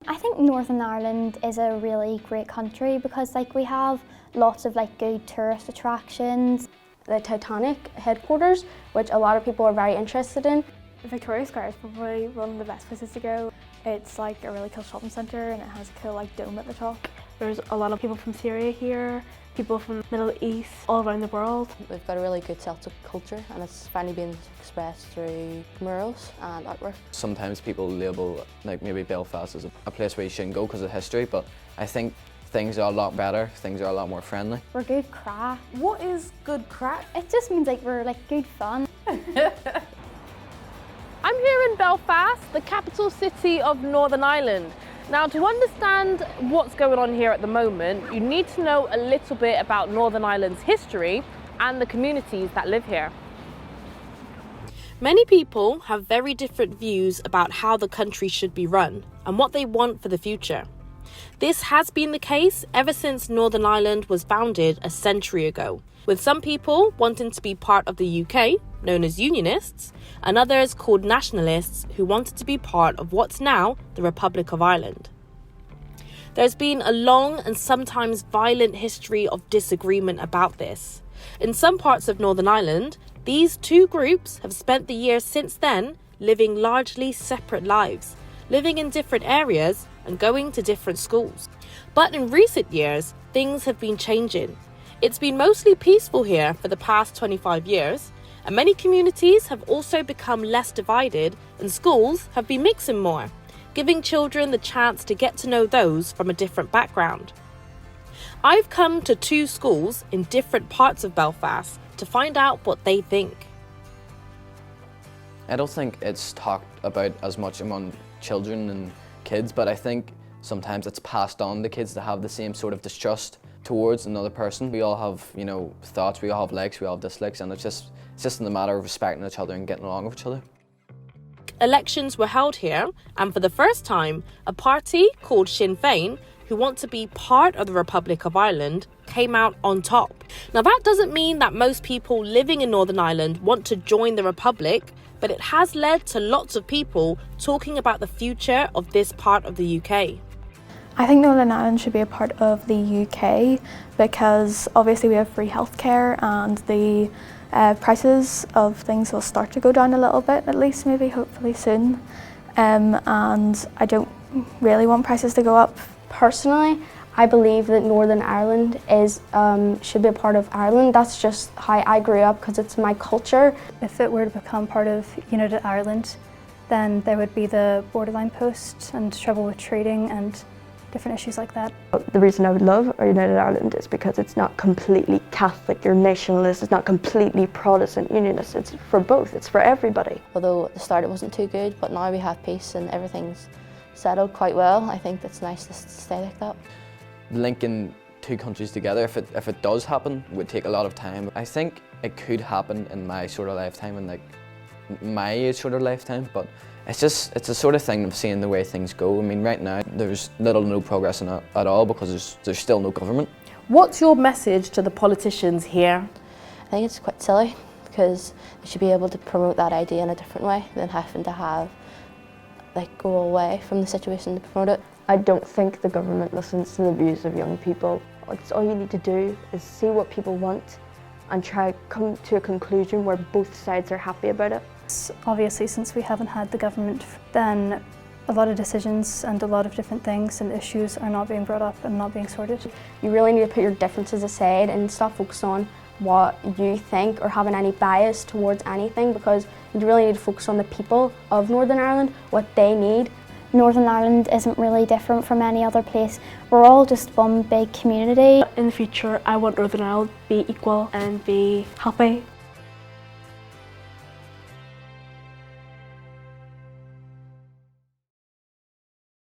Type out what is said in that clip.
I think Northern Ireland is a really great country because we have lots of good tourist attractions. The Titanic headquarters, which a lot of people are very interested in. Victoria Square is probably one of the best places to go. It's a really cool shopping centre and it has a cool dome at the top. There's a lot of people from Syria here, people from the Middle East, all around the world. We've got a really good Celtic culture and it's finally being expressed through murals and artwork. Sometimes people label maybe Belfast as a place where you shouldn't go because of history, but I think things are a lot better, things are a lot more friendly. We're good crack. What is good crack? It just means we're good fun. I'm here in Belfast, the capital city of Northern Ireland. Now, to understand what's going on here at the moment, you need to know a little bit about Northern Ireland's history and the communities that live here. Many people have very different views about how the country should be run and what they want for the future. This has been the case ever since Northern Ireland was founded a century ago, with some people wanting to be part of the UK, known as Unionists, and others called nationalists who wanted to be part of what's now the Republic of Ireland. There's been a long and sometimes violent history of disagreement about this. In some parts of Northern Ireland, these two groups have spent the years since then living largely separate lives, living in different areas and going to different schools. But in recent years, things have been changing. It's been mostly peaceful here for the past 25 years, and many communities have also become less divided and schools have been mixing more, giving children the chance to get to know those from a different background. I've come to two schools in different parts of Belfast to find out what they think. I don't think it's talked about as much among children and kids, but I think sometimes it's passed on to kids to have the same sort of distrust towards another person. We all have, thoughts, we all have likes, we all have dislikes, and it's just in the matter of respecting each other and getting along with each other. Elections were held here, and for the first time, a party called Sinn Féin, who want to be part of the Republic of Ireland, came out on top. Now, that doesn't mean that most people living in Northern Ireland want to join the Republic, but it has led to lots of people talking about the future of this part of the UK. I think Northern Ireland should be a part of the UK because obviously we have free healthcare and the prices of things will start to go down a little bit, at least maybe hopefully soon. And I don't really want prices to go up. Personally, I believe that Northern Ireland should be a part of Ireland. That's just how I grew up because it's my culture. If it were to become part of United Ireland, then there would be the borderline post and trouble with trading and different issues like that. The reason I would love our United Ireland is because it's not completely Catholic or nationalist, it's not completely Protestant Unionist, it's for both, it's for everybody. Although at the start it wasn't too good, but now we have peace and everything's settled quite well. I think it's nice to stay like that. Linking two countries together, if it does happen, would take a lot of time. I think it could happen in my sort of lifetime and my age sort of lifetime, but it's a sort of thing of seeing the way things go. I mean, right now there's little to no progress in it at all because there's still no government. What's your message to the politicians here? I think it's quite silly because they should be able to promote that idea in a different way than having to go away from the situation to promote it. I don't think the government listens to the views of young people. All you need to do is see what people want and try to come to a conclusion where both sides are happy about it. Obviously, since we haven't had the government, then a lot of decisions and a lot of different things and issues are not being brought up and not being sorted. You really need to put your differences aside and stop focusing on what you think or having any bias towards anything, because you really need to focus on the people of Northern Ireland, what they need. Northern Ireland isn't really different from any other place. We're all just one big community. In the future, I want Northern Ireland to be equal and be happy.